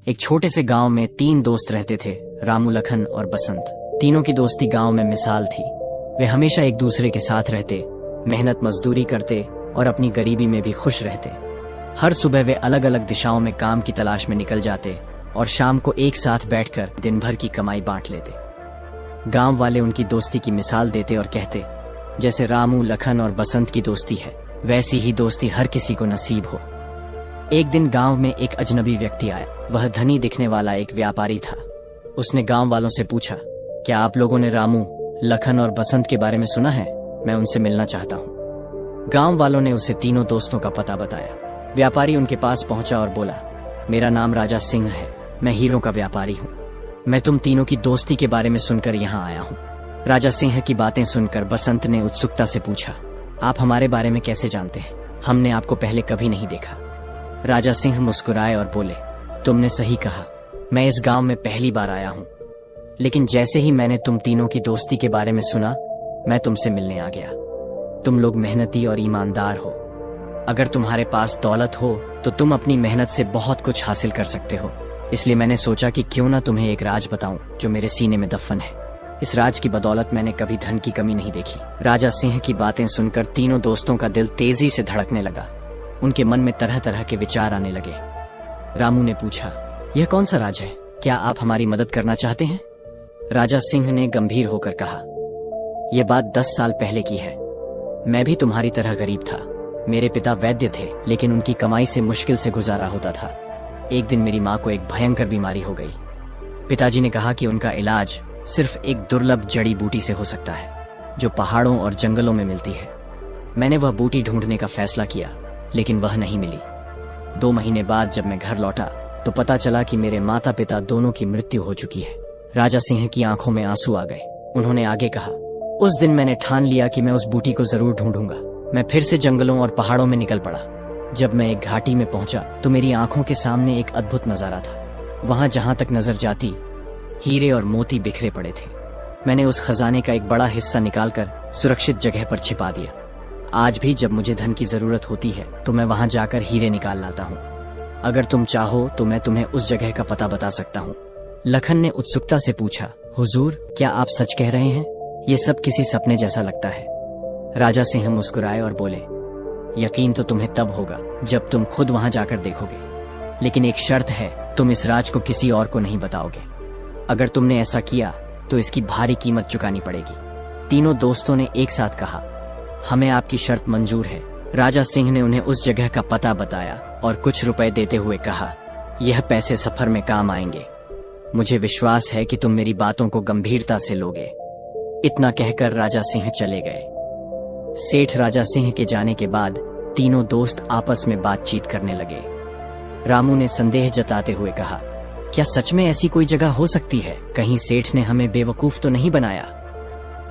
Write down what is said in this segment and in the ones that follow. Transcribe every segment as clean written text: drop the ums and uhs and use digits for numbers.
एक छोटे से गांव में 3 दोस्त रहते थे, रामू, लखन और बसंत। तीनों की दोस्ती गांव में मिसाल थी। वे हमेशा एक दूसरे के साथ रहते, मेहनत मजदूरी करते और अपनी गरीबी में भी खुश रहते। हर सुबह वे अलग अलग दिशाओं में काम की तलाश में निकल जाते और शाम को एक साथ बैठकर दिन भर की कमाई बांट लेते। गांव वाले उनकी दोस्ती की मिसाल देते और कहते, जैसे रामू, लखन और बसंत की दोस्ती है, वैसी ही दोस्ती हर किसी को नसीब हो। एक दिन गांव में एक अजनबी व्यक्ति आया। वह धनी दिखने वाला एक व्यापारी था। उसने गांव वालों से पूछा, क्या आप लोगों ने रामू, लखन और बसंत के बारे में सुना है? मैं उनसे मिलना चाहता हूँ। गांव वालों ने उसे तीनों दोस्तों का पता बताया। व्यापारी उनके पास पहुंचा और बोला, मेरा नाम राजा सिंह है, मैं हीरों का व्यापारी हूँ। मैं तुम तीनों की दोस्ती के बारे में सुनकर यहाँ आया हूँ। राजा सिंह की बातें सुनकर बसंत ने उत्सुकता से पूछा, आप हमारे बारे में कैसे जानते हैं? हमने आपको पहले कभी नहीं देखा। राजा सिंह मुस्कुराए और बोले, तुमने सही कहा, मैं इस गांव में पहली बार आया हूं, लेकिन जैसे ही मैंने तुम तीनों की दोस्ती के बारे में सुना, मैं तुमसे मिलने आ गया। तुम लोग मेहनती और ईमानदार हो। अगर तुम्हारे पास दौलत हो तो तुम अपनी मेहनत से बहुत कुछ हासिल कर सकते हो। इसलिए मैंने सोचा कि क्यों ना तुम्हें एक राज बताऊं जो मेरे सीने में दफन है। इस राज की बदौलत मैंने कभी धन की कमी नहीं देखी। राजा सिंह की बातें सुनकर तीनों दोस्तों का दिल तेजी से धड़कने लगा। उनके मन में तरह तरह के विचार आने लगे। रामू ने पूछा, यह कौन सा राज है? क्या आप हमारी मदद करना चाहते हैं? राजा सिंह ने गंभीर होकर कहा, यह बात 10 साल पहले की है। मैं भी तुम्हारी तरह गरीब था। मेरे पिता वैद्य थे, लेकिन उनकी कमाई से मुश्किल से गुजारा होता था। एक दिन मेरी माँ को एक भयंकर बीमारी हो गई। पिताजी ने कहा कि उनका इलाज सिर्फ एक दुर्लभ जड़ी बूटी से हो सकता है, जो पहाड़ों और जंगलों में मिलती है। मैंने वह बूटी ढूंढने का फैसला किया, लेकिन वह नहीं मिली। 2 महीने बाद जब मैं घर लौटा तो पता चला कि मेरे माता पिता दोनों की मृत्यु हो चुकी है। राजा सिंह की आंखों में आंसू आ गए। उन्होंने आगे कहा, उस दिन मैंने ठान लिया कि मैं उस बूटी को जरूर ढूंढूंगा। मैं फिर से जंगलों और पहाड़ों में निकल पड़ा। जब मैं एक घाटी में पहुंचा तो मेरी आंखों के सामने एक अद्भुत नजारा था। वहां जहां तक नजर जाती, हीरे और मोती बिखरे पड़े थे। मैंने उस खजाने का एक बड़ा हिस्सा निकालकर सुरक्षित जगह पर छिपा दिया। आज भी जब मुझे धन की जरूरत होती है तो मैं वहां जाकर हीरे निकाल लाता हूँ। अगर तुम चाहो तो मैं तुम्हें उस जगह का पता बता सकता हूँ। लखन ने उत्सुकता से पूछा, हुजूर, क्या आप सच कह रहे हैं? ये सब किसी सपने जैसा लगता है। राजा सिंह मुस्कुराए और बोले, यकीन तो तुम्हें तब होगा जब तुम खुद वहां जाकर देखोगे, लेकिन एक शर्त है, तुम इस राज को किसी और को नहीं बताओगे। अगर तुमने ऐसा किया तो इसकी भारी कीमत चुकानी पड़ेगी। तीनों दोस्तों ने एक साथ कहा, हमें आपकी शर्त मंजूर है। राजा सिंह ने उन्हें उस जगह का पता बताया और कुछ रुपए देते हुए कहा, यह पैसे सफर में काम आएंगे। मुझे विश्वास है कि तुम मेरी बातों को गंभीरता से लोगे। इतना कहकर राजा सिंह चले गए। सेठ राजा सिंह के जाने के बाद तीनों दोस्त आपस में बातचीत करने लगे। रामू ने संदेह जताते हुए कहा, क्या सच में ऐसी कोई जगह हो सकती है? कहीं सेठ ने हमें बेवकूफ तो नहीं बनाया?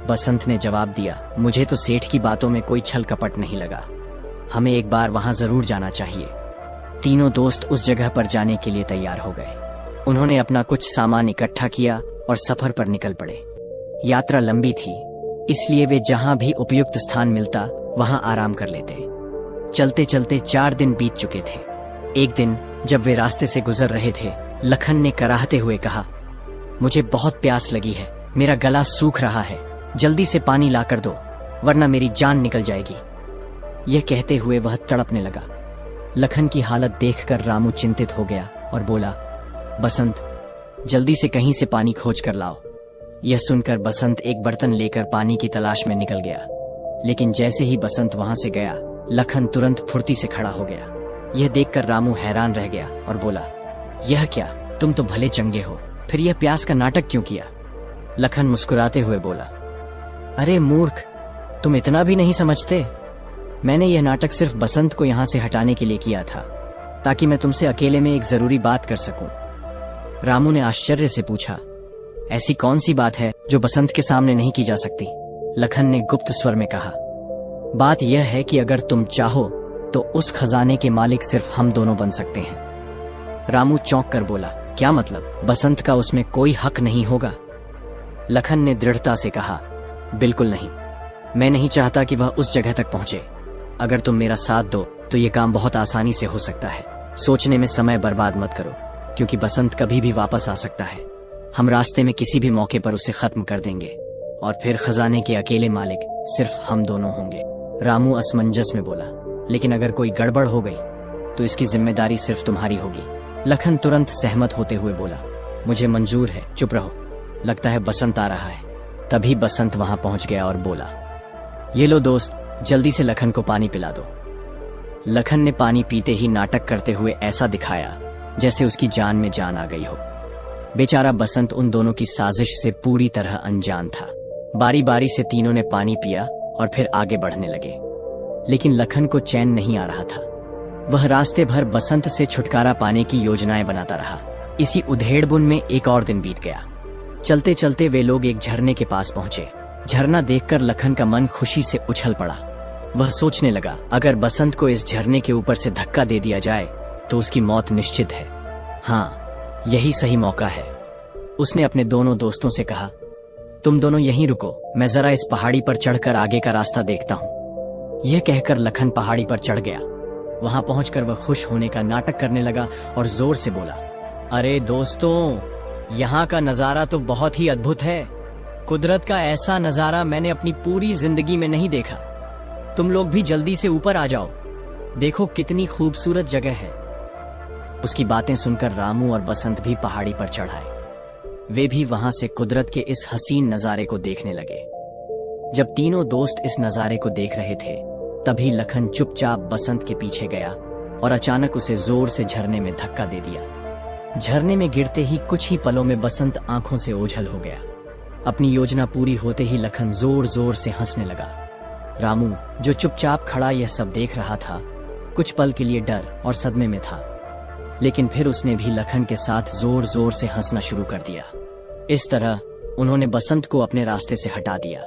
बसंत ने जवाब दिया, मुझे तो सेठ की बातों में कोई छल कपट नहीं लगा। हमें एक बार वहां जरूर जाना चाहिए। तीनों दोस्त उस जगह पर जाने के लिए तैयार हो गए। उन्होंने अपना कुछ सामान इकट्ठा किया और सफर पर निकल पड़े। यात्रा लंबी थी, इसलिए वे जहां भी उपयुक्त स्थान मिलता वहां आराम कर लेते। चलते चलते 4 दिन बीत चुके थे। एक दिन जब वे रास्ते से गुजर रहे थे, लखन ने कराहते हुए कहा, मुझे बहुत प्यास लगी है, मेरा गला सूख रहा है, जल्दी से पानी लाकर दो, वरना मेरी जान निकल जाएगी। यह कहते हुए वह तड़पने लगा। लखन की हालत देखकर रामू चिंतित हो गया और बोला, बसंत, जल्दी से कहीं से पानी खोज कर लाओ। यह सुनकर बसंत एक बर्तन लेकर पानी की तलाश में निकल गया, लेकिन जैसे ही बसंत वहां से गया, लखन तुरंत फुर्ती से खड़ा हो गया। यह देखकर रामू हैरान रह गया और बोला, यह क्या, तुम तो भले चंगे हो, फिर यह प्यास का नाटक क्यों किया? लखन मुस्कुराते हुए बोला, अरे मूर्ख, तुम इतना भी नहीं समझते। मैंने यह नाटक सिर्फ बसंत को यहाँ से हटाने के लिए किया था, ताकि मैं तुमसे अकेले में एक जरूरी बात कर सकूं। रामू ने आश्चर्य से पूछा, ऐसी कौन सी बात है जो बसंत के सामने नहीं की जा सकती? लखन ने गुप्त स्वर में कहा, बात यह है कि अगर तुम चाहो तो उस खजाने के मालिक सिर्फ हम दोनों बन सकते हैं। रामू चौंक कर बोला, क्या मतलब? बसंत का उसमें कोई हक नहीं होगा? लखन ने दृढ़ता से कहा, बिल्कुल नहीं। मैं नहीं चाहता कि वह उस जगह तक पहुंचे। अगर तुम मेरा साथ दो तो यह काम बहुत आसानी से हो सकता है। सोचने में समय बर्बाद मत करो। क्योंकि बसंत कभी भी वापस आ सकता है। हम रास्ते में किसी भी मौके पर उसे खत्म कर देंगे और फिर खजाने के अकेले मालिक सिर्फ हम दोनों होंगे। रामू असमंजस में बोला, लेकिन अगर कोई गड़बड़ हो गई तो इसकी जिम्मेदारी सिर्फ तुम्हारी होगी। लखन तुरंत सहमत होते हुए बोला, मुझे मंजूर है, चुप रहो, लगता है बसंत आ रहा है। तभी बसंत वहां पहुंच गया और बोला, ये लो दोस्त, जल्दी से लखन को पानी पिला दो। लखन ने पानी पीते ही नाटक करते हुए ऐसा दिखाया जैसे उसकी जान में जान आ गई हो। बेचारा बसंत उन दोनों की साजिश से पूरी तरह अनजान था। बारी बारी से तीनों ने पानी पिया और फिर आगे बढ़ने लगे, लेकिन लखन को चैन नहीं आ रहा था। वह रास्ते भर बसंत से छुटकारा पाने की योजनाएं बनाता रहा। इसी उधेड़बुन में एक और दिन बीत गया। चलते चलते वे लोग एक झरने के पास पहुंचे। झरना देखकर लखन का मन खुशी से उछल पड़ा। वह सोचने लगा, अगर बसंत को इस झरने के ऊपर से धक्का दे दिया जाए तो उसकी मौत निश्चित है। हाँ, यही सही मौका है। उसने अपने दोनों दोस्तों से कहा, तुम दोनों यहीं रुको, मैं जरा इस पहाड़ी पर चढ़कर आगे का रास्ता देखता हूँ। यह कहकर लखन पहाड़ी पर चढ़ गया। वहां पहुंचकर वह खुश होने का नाटक करने लगा और जोर से बोला, अरे दोस्तों, यहाँ का नजारा तो बहुत ही अद्भुत है। कुदरत का ऐसा नजारा मैंने अपनी पूरी जिंदगी में नहीं देखा। तुम लोग भी जल्दी से ऊपर आ जाओ, देखो कितनी खूबसूरत जगह है। उसकी बातें सुनकर रामू और बसंत भी पहाड़ी पर चढ़ आए। वे भी वहां से कुदरत के इस हसीन नजारे को देखने लगे। जब तीनों दोस्त इस नजारे को देख रहे थे, तभी लखन चुपचाप बसंत के पीछे गया और अचानक उसे जोर से झरने में धक्का दे दिया। झरने में गिरते ही कुछ ही पलों में बसंत आंखों से ओझल हो गया। अपनी योजना पूरी होते ही लखन जोर जोर से हंसने लगा। रामू, जो चुपचाप खड़ा यह सब देख रहा था, कुछ पल के लिए डर और सदमे में था, लेकिन फिर उसने भी लखन के साथ जोर जोर से हंसना शुरू कर दिया। इस तरह उन्होंने बसंत को अपने रास्ते से हटा दिया।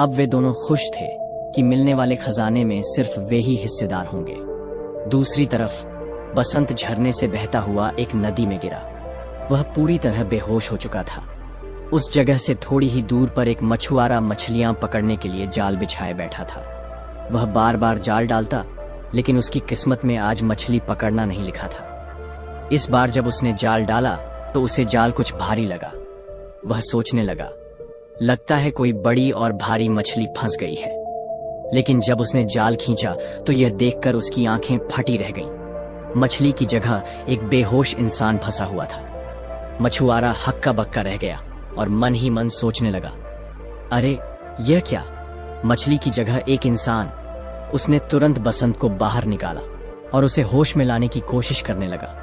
अब वे दोनों खुश थे कि मिलने वाले खजाने में सिर्फ वे ही हिस्सेदार होंगे। दूसरी तरफ बसंत झरने से बहता हुआ एक नदी में गिरा। वह पूरी तरह बेहोश हो चुका था। उस जगह से थोड़ी ही दूर पर एक मछुआरा मछलियां पकड़ने के लिए जाल बिछाए बैठा था। वह बार बार जाल डालता, लेकिन उसकी किस्मत में आज मछली पकड़ना नहीं लिखा था। इस बार जब उसने जाल डाला तो उसे जाल कुछ भारी लगा। वह सोचने लगा, लगता है कोई बड़ी और भारी मछली फंस गई है। लेकिन जब उसने जाल खींचा तो यह देखकर उसकी आंखें फटी रह गईं। मछली की जगह एक बेहोश इंसान फंसा हुआ था। मछुआरा हक्का बक्का रह गया और मन ही मन सोचने लगा, अरे यह क्या, मछली की जगह एक इंसान। उसने तुरंत बसंत को बाहर निकाला और उसे होश में लाने की कोशिश करने लगा।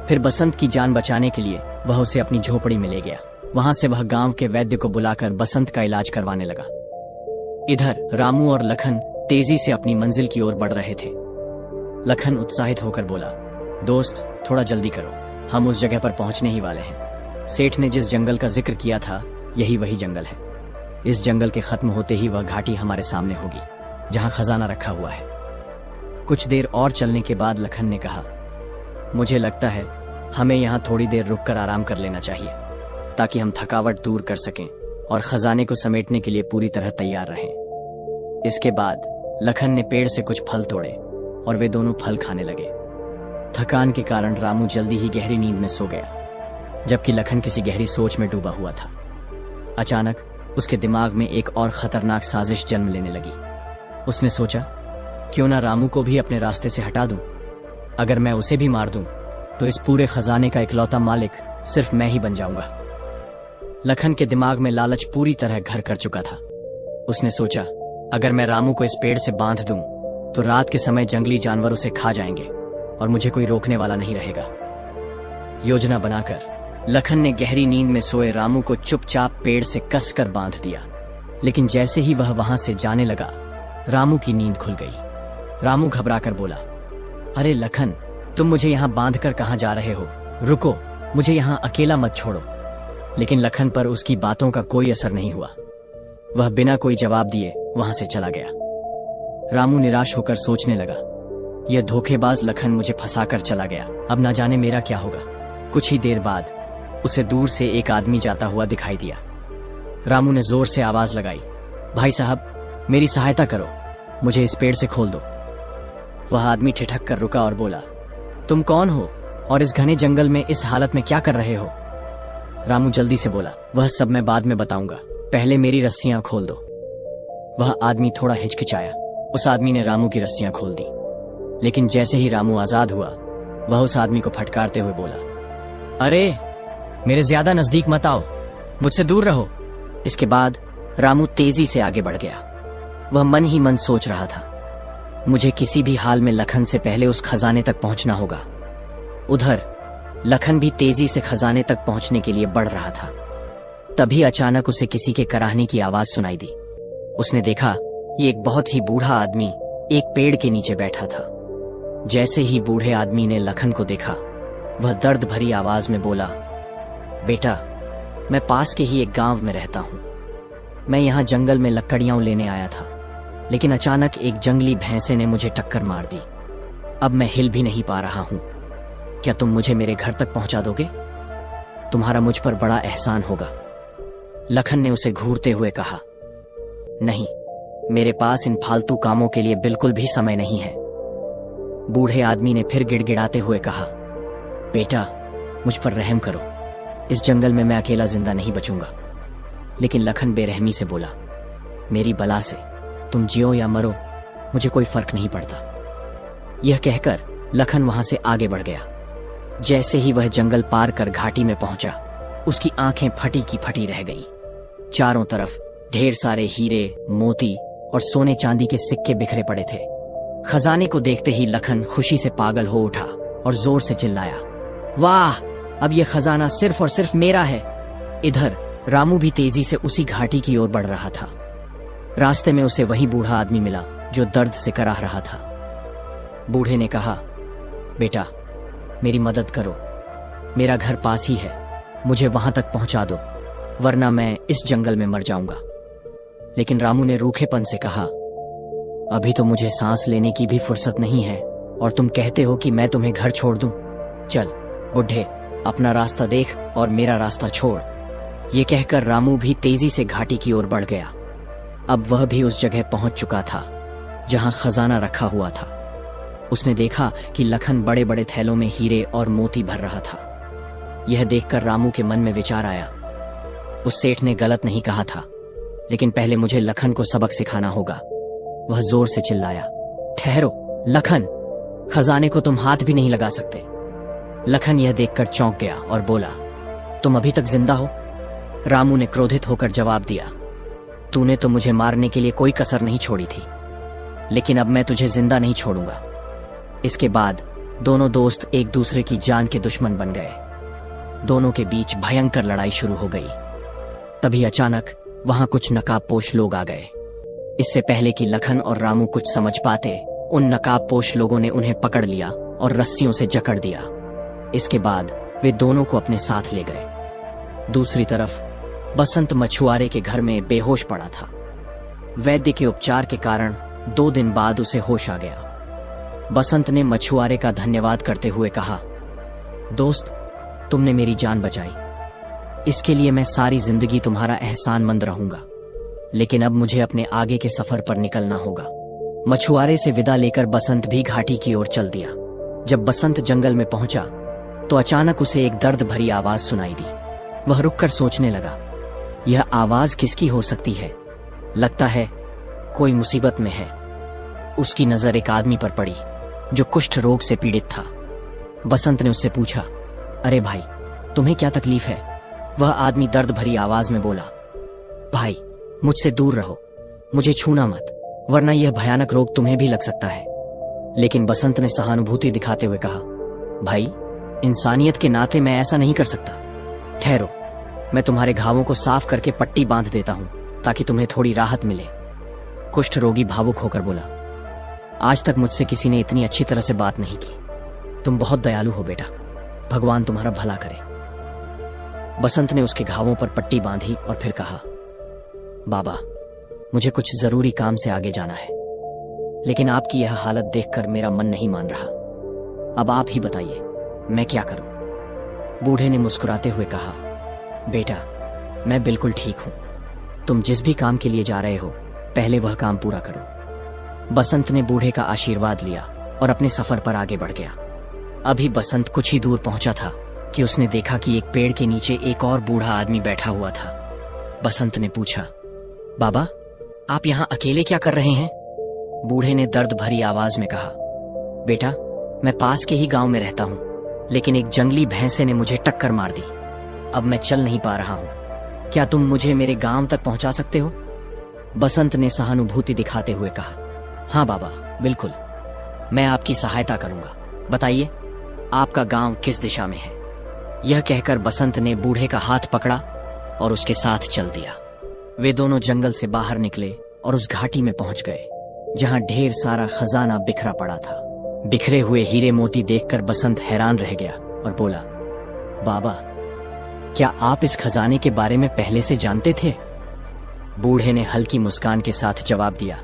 फिर बसंत की जान बचाने के लिए वह उसे अपनी झोपड़ी में ले गया। वहां से वह गांव के वैद्य को बुलाकर बसंत का इलाज करवाने लगा। इधर रामू और लखन तेजी से अपनी मंजिल की ओर बढ़ रहे थे। लखन उत्साहित होकर बोला, दोस्त थोड़ा जल्दी करो, हम उस जगह पर पहुंचने ही वाले हैं। सेठ ने जिस जंगल का जिक्र किया था, यही वही जंगल है। इस जंगल के खत्म होते ही वह घाटी हमारे सामने होगी जहां खजाना रखा हुआ है। कुछ देर और चलने के बाद लखन ने कहा, मुझे लगता है हमें यहां थोड़ी देर रुककर आराम कर लेना चाहिए, ताकि हम थकावट दूर कर सकें और खजाने को समेटने के लिए पूरी तरह तैयार रहें। इसके बाद लखन ने पेड़ से कुछ फल तोड़े और वे दोनों फल खाने लगे। थकान के कारण रामू जल्दी ही गहरी नींद में सो गया, जबकि लखन किसी गहरी सोच में डूबा हुआ था। अचानक उसके दिमाग में एक और खतरनाक साजिश जन्म लेने लगी। उसने सोचा, क्यों ना रामू को भी अपने रास्ते से हटा दूं। अगर मैं उसे भी मार दूं तो इस पूरे खजाने का इकलौता मालिक सिर्फ मैं ही बन जाऊंगा। लखन के दिमाग में लालच पूरी तरह घर कर चुका था। उसने सोचा, अगर मैं रामू को इस पेड़ से बांध दूं तो रात के समय जंगली जानवर उसे खा जाएंगे और मुझे कोई रोकने वाला नहीं रहेगा। योजना बनाकर लखन ने गहरी नींद में सोए रामू को चुपचाप पेड़ से कसकर बांध दिया। लेकिन जैसे ही वह वहां से जाने लगा, रामू की नींद खुल गई। रामू घबराकर बोला, अरे लखन, तुम मुझे यहां बांधकर कहां जा रहे हो? रुको, मुझे यहां अकेला मत छोड़ो। लेकिन लखन पर उसकी बातों का कोई असर नहीं हुआ। वह बिना कोई जवाब दिए वहां से चला गया। रामू निराश होकर सोचने लगा, यह धोखेबाज लखन मुझे फंसाकर चला गया, अब ना जाने मेरा क्या होगा। कुछ ही देर बाद उसे दूर से एक आदमी जाता हुआ दिखाई दिया। रामू ने जोर से आवाज लगाई, भाई साहब, मेरी सहायता करो, मुझे इस पेड़ से खोल दो। वह आदमी ठिठक कर रुका और बोला, तुम कौन हो? और इस घने जंगल में इस हालत में क्या कर रहे हो? रामू जल्दी से बोला, वह सब मैं बाद में बताऊंगा, पहले मेरी रस्सियां खोल दो। वह आदमी थोड़ा हिचकिचाया। उस आदमी ने रामू की रस्सियां खोल दी, लेकिन जैसे ही रामू आजाद हुआ, वह उस आदमी को फटकारते हुए बोला, अरे मेरे ज्यादा नजदीक मत आओ, मुझसे दूर रहो। इसके बाद रामू तेजी से आगे बढ़ गया। वह मन ही मन सोच रहा था, मुझे किसी भी हाल में लखन से पहले उस खजाने तक पहुंचना होगा। उधर लखन भी तेजी से खजाने तक पहुंचने के लिए बढ़ रहा था। तभी अचानक उसे किसी के कराहने की आवाज सुनाई दी। उसने देखा ये एक बहुत ही बूढ़ा आदमी एक पेड़ के नीचे बैठा था। जैसे ही बूढ़े आदमी ने लखन को देखा, वह दर्द भरी आवाज में बोला, बेटा, मैं पास के ही एक गांव में रहता हूं। मैं यहां जंगल में लकड़ियां लेने आया था, लेकिन अचानक एक जंगली भैंसे ने मुझे टक्कर मार दी। अब मैं हिल भी नहीं पा रहा हूं। क्या तुम मुझे मेरे घर तक पहुंचा दोगे? तुम्हारा मुझ पर बड़ा एहसान होगा। लखन ने उसे घूरते हुए कहा, नहीं, मेरे पास इन फालतू कामों के लिए बिल्कुल भी समय नहीं है। बूढ़े आदमी ने फिर गिड़गिड़ाते हुए कहा, बेटा, मुझ पर रहम करो, इस जंगल में मैं अकेला जिंदा नहीं बचूंगा। लेकिन लखन बेरहमी से बोला, मेरी बला से तुम जियो या मरो, मुझे कोई फर्क नहीं पड़ता। यह कहकर लखन वहां से आगे बढ़ गया। जैसे ही वह जंगल पार कर घाटी में पहुंचा, उसकी आंखें फटी की फटी रह गई। चारों तरफ ढेर सारे हीरे, मोती और सोने चांदी के सिक्के बिखरे पड़े थे। खजाने को देखते ही लखन खुशी से पागल हो उठा और जोर से चिल्लाया, वाह, अब यह खजाना सिर्फ और सिर्फ मेरा है। इधर रामू भी तेजी से उसी घाटी की ओर बढ़ रहा था। रास्ते में उसे वही बूढ़ा आदमी मिला जो दर्द से कराह रहा था। बूढ़े ने कहा, बेटा, मेरी मदद करो, मेरा घर पास ही है, मुझे वहां तक पहुंचा दो, वरना मैं इस जंगल में मर जाऊंगा। लेकिन रामू ने रूखेपन से कहा, अभी तो मुझे सांस लेने की भी फुर्सत नहीं है और तुम कहते हो कि मैं तुम्हें घर छोड़ दूं। चल बुढ़े, अपना रास्ता देख और मेरा रास्ता छोड़। ये कहकर रामू भी तेजी से घाटी की ओर बढ़ गया। अब वह भी उस जगह पहुंच चुका था जहां खजाना रखा हुआ था। उसने देखा कि लखन बड़े बड़े थैलों में हीरे और मोती भर रहा था। यह देखकर रामू के मन में विचार आया, उस सेठ ने गलत नहीं कहा था, लेकिन पहले मुझे लखन को सबक सिखाना होगा। वह जोर से चिल्लाया, ठहरो लखन, खजाने को तुम हाथ भी नहीं लगा सकते। लखन यह देखकर चौंक गया और बोला, तुम अभी तक जिंदा हो? रामू ने क्रोधित होकर जवाब दिया, तूने तो मुझे मारने के लिए कोई कसर नहीं छोड़ी थी, लेकिन अब मैं तुझे जिंदा नहीं छोड़ूंगा। इसके बाद दोनों दोस्त एक दूसरे की जान के दुश्मन बन गए। दोनों के बीच भयंकर लड़ाई शुरू हो गई। तभी अचानक वहां कुछ नकाबपोश लोग आ गए। इससे पहले कि लखन और रामू कुछ समझ पाते, उन नकाबपोश लोगों ने उन्हें पकड़ लिया और रस्सियों से जकड़ दिया। इसके बाद वे दोनों को अपने साथ ले गए। दूसरी तरफ बसंत मछुआरे के घर में बेहोश पड़ा था। वैद्य के उपचार के कारण 2 दिन बाद उसे होश आ गया। बसंत ने मछुआरे का धन्यवाद करते हुए कहा, दोस्त, तुमने मेरी जान बचाई, इसके लिए मैं सारी जिंदगी तुम्हारा एहसानमंद रहूंगा। लेकिन अब मुझे अपने आगे के सफर पर निकलना होगा। मछुआरे से विदा लेकर बसंत भी घाटी की ओर चल दिया। जब बसंत जंगल में पहुंचा तो अचानक उसे एक दर्द भरी आवाज सुनाई दी। वह रुककर सोचने लगा, यह आवाज किसकी हो सकती है? लगता है कोई मुसीबत में है। उसकी नजर एक आदमी पर पड़ी जो कुष्ठ रोग से पीड़ित था। बसंत ने उससे पूछा, अरे भाई, तुम्हें क्या तकलीफ है? वह आदमी दर्द भरी आवाज में बोला, भाई, मुझसे दूर रहो, मुझे छूना मत, वरना यह भयानक रोग तुम्हें भी लग सकता है। लेकिन बसंत ने सहानुभूति दिखाते हुए कहा, भाई, इंसानियत के नाते मैं ऐसा नहीं कर सकता। ठहरो, मैं तुम्हारे घावों को साफ करके पट्टी बांध देता हूं ताकि तुम्हें थोड़ी राहत मिले। कुष्ठ रोगी भावुक होकर बोला, आज तक मुझसे किसी ने इतनी अच्छी तरह से बात नहीं की। तुम बहुत दयालु हो बेटा, भगवान तुम्हारा भला करे। बसंत ने उसके घावों पर पट्टी बांधी और फिर कहा, बाबा, मुझे कुछ जरूरी काम से आगे जाना है, लेकिन आपकी यह हालत देखकर मेरा मन नहीं मान रहा। अब आप ही बताइए, मैं क्या करूं? बूढ़े ने मुस्कुराते हुए कहा, बेटा, मैं बिल्कुल ठीक हूं। तुम जिस भी काम के लिए जा रहे हो, पहले वह काम पूरा करो। बसंत ने बूढ़े का आशीर्वाद लिया और अपने सफर पर आगे बढ़ गया। अभी बसंत कुछ ही दूर पहुंचा था कि उसने देखा कि एक पेड़ के नीचे एक और बूढ़ा आदमी बैठा हुआ था। बसंत ने पूछा, बाबा, आप यहाँ अकेले क्या कर रहे हैं? बूढ़े ने दर्द भरी आवाज में कहा, बेटा, मैं पास के ही गांव में रहता हूँ, लेकिन एक जंगली भैंसे ने मुझे टक्कर मार दी। अब मैं चल नहीं पा रहा हूँ। क्या तुम मुझे मेरे गांव तक पहुंचा सकते हो? बसंत ने सहानुभूति दिखाते हुए कहा, हाँ बाबा, बिल्कुल, मैं आपकी सहायता करूंगा। बताइए, आपका गांव किस दिशा में है? यह कहकर बसंत ने बूढ़े का हाथ पकड़ा और उसके साथ चल दिया। वे दोनों जंगल से बाहर निकले और उस घाटी में पहुंच गए जहां ढेर सारा खजाना बिखरा पड़ा था। बिखरे हुए हीरे मोती देखकर बसंत हैरान रह गया और बोला, बाबा, क्या आप इस खजाने के बारे में पहले से जानते थे? बूढ़े ने हल्की मुस्कान के साथ जवाब दिया,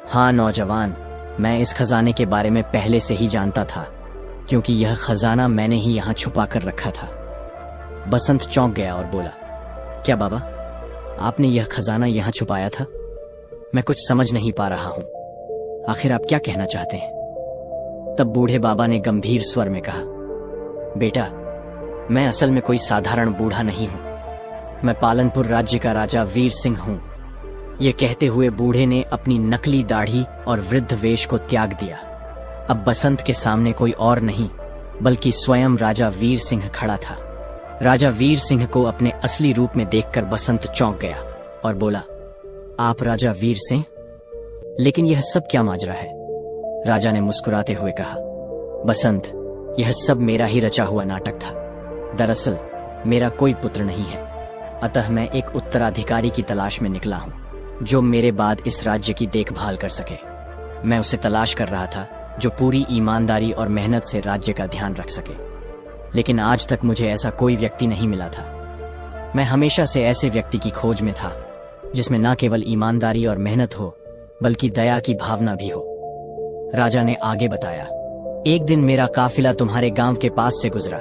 हाँ नौजवान, मैं इस खजाने के बारे में पहले से ही जानता था, क्योंकि यह खजाना मैंने ही यहां छुपा कर रखा था। बसंत चौंक गया और बोला, क्या बाबा, आपने यह खजाना यहां छुपाया था? मैं कुछ समझ नहीं पा रहा हूं। आखिर आप क्या कहना चाहते हैं? तब बूढ़े बाबा ने गंभीर स्वर में कहा, बेटा, मैं असल में कोई साधारण बूढ़ा नहीं हूं। मैं पालनपुर राज्य का राजा वीर सिंह हूं। यह कहते हुए बूढ़े ने अपनी नकली दाढ़ी और वृद्ध वेश को त्याग दिया। अब बसंत के सामने कोई और नहीं बल्कि स्वयं राजा वीर सिंह खड़ा था। राजा वीर सिंह को अपने असली रूप में देखकर बसंत चौंक गया और बोला, आप राजा वीर सिंह? लेकिन यह सब क्या माजरा है? राजा ने मुस्कुराते हुए कहा, बसंत, यह सब मेरा ही रचा हुआ नाटक था। दरअसल मेरा कोई पुत्र नहीं है, अतः मैं एक उत्तराधिकारी की तलाश में निकला हूं जो मेरे बाद इस राज्य की देखभाल कर सके। मैं उसे तलाश कर रहा था जो पूरी ईमानदारी और मेहनत से राज्य का ध्यान रख सके, लेकिन आज तक मुझे ऐसा कोई व्यक्ति नहीं मिला था। मैं हमेशा से ऐसे व्यक्ति की खोज में था जिसमें न केवल ईमानदारी और मेहनत हो बल्कि दया की भावना भी हो। राजा ने आगे बताया, एक दिन मेरा काफिला तुम्हारे गांव के पास से गुजरा,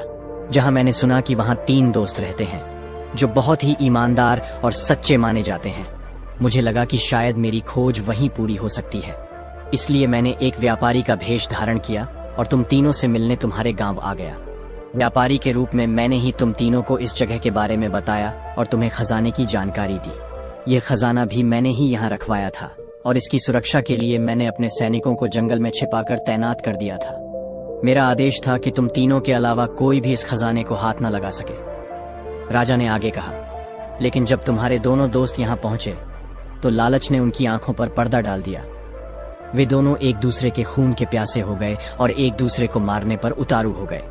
जहां मैंने सुना कि वहां 3 दोस्त रहते हैं जो बहुत ही ईमानदार और सच्चे माने जाते हैं। मुझे लगा कि शायद मेरी खोज वहीं पूरी हो सकती है, इसलिए मैंने एक व्यापारी का भेष धारण किया और तुम तीनों से मिलने तुम्हारे गांव आ गया। व्यापारी के रूप में मैंने ही तुम तीनों को इस जगह के बारे में बताया और तुम्हें खजाने की जानकारी दी। यह खजाना भी मैंने ही यहाँ रखवाया था और इसकी सुरक्षा के लिए मैंने अपने सैनिकों को जंगल में छिपाकर तैनात कर दिया था। मेरा आदेश था कि तुम तीनों के अलावा कोई भी इस खजाने को हाथ न लगा सके। राजा ने आगे कहा, लेकिन जब तुम्हारे दोनों दोस्त यहाँ पहुंचे तो लालच ने उनकी आंखों पर पर्दा डाल दिया। वे दोनों एक दूसरे के खून के प्यासे हो गए और एक दूसरे को मारने पर उतारू हो गए।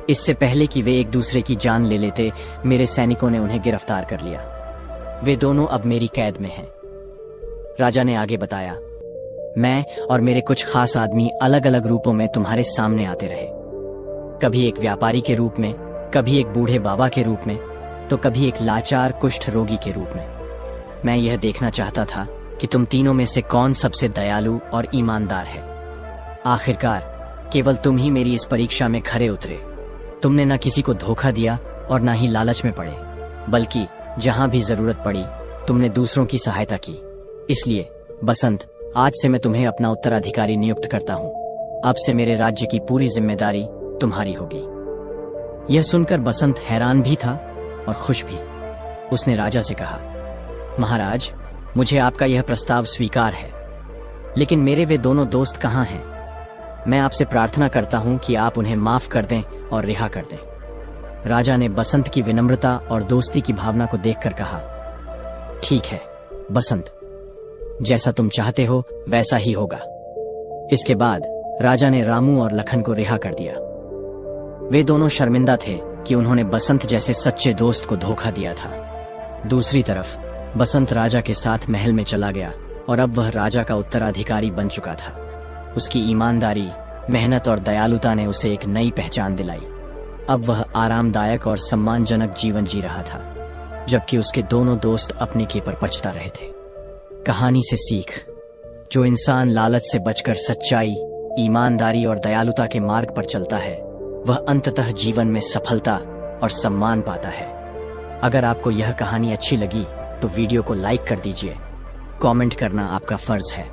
इससे पहले कि वे एक दूसरे की जान ले लेते, मेरे सैनिकों ने उन्हें गिरफ्तार कर लिया। वे दोनों अब मेरी कैद में हैं। राजा ने आगे बताया, मैं और मेरे कुछ खास आदमी अलग अलग रूपों में तुम्हारे सामने आते रहे। कभी एक व्यापारी के रूप में, कभी एक बूढ़े बाबा के रूप में, तो कभी एक लाचार कुष्ठ रोगी के रूप में। मैं यह देखना चाहता था कि तुम तीनों में से कौन सबसे दयालु और ईमानदार है। आखिरकार केवल तुम ही मेरी इस परीक्षा में खरे उतरे। तुमने न किसी को धोखा दिया और न ही लालच में पड़े, बल्कि जहां भी जरूरत पड़ी तुमने दूसरों की सहायता की। इसलिए बसंत, आज से मैं तुम्हें अपना उत्तराधिकारी नियुक्त करता हूं। अब से मेरे राज्य की पूरी जिम्मेदारी तुम्हारी होगी। यह सुनकर बसंत हैरान भी था और खुश भी। उसने राजा से कहा, महाराज, मुझे आपका यह प्रस्ताव स्वीकार है, लेकिन मेरे वे दोनों दोस्त कहाँ हैं? मैं आपसे प्रार्थना करता हूं कि आप उन्हें माफ कर दें और रिहा कर दें। राजा ने बसंत की विनम्रता और दोस्ती की भावना को देखकर कहा, ठीक है बसंत, जैसा तुम चाहते हो वैसा ही होगा। इसके बाद राजा ने रामू और लखन को रिहा कर दिया। वे दोनों शर्मिंदा थे कि उन्होंने बसंत जैसे सच्चे दोस्त को धोखा दिया था। दूसरी तरफ बसंत राजा के साथ महल में चला गया और अब वह राजा का उत्तराधिकारी बन चुका था। उसकी ईमानदारी, मेहनत और दयालुता ने उसे एक नई पहचान दिलाई। अब वह आरामदायक और सम्मानजनक जीवन जी रहा था, जबकि उसके दोनों दोस्त अपने के पर पछता रहे थे। कहानी से सीख, जो इंसान लालच से बचकर सच्चाई, ईमानदारी और दयालुता के मार्ग पर चलता है, वह अंततः जीवन में सफलता और सम्मान पाता है। अगर आपको यह कहानी अच्छी लगी तो वीडियो को लाइक कर दीजिए। कमेंट करना आपका फर्ज है।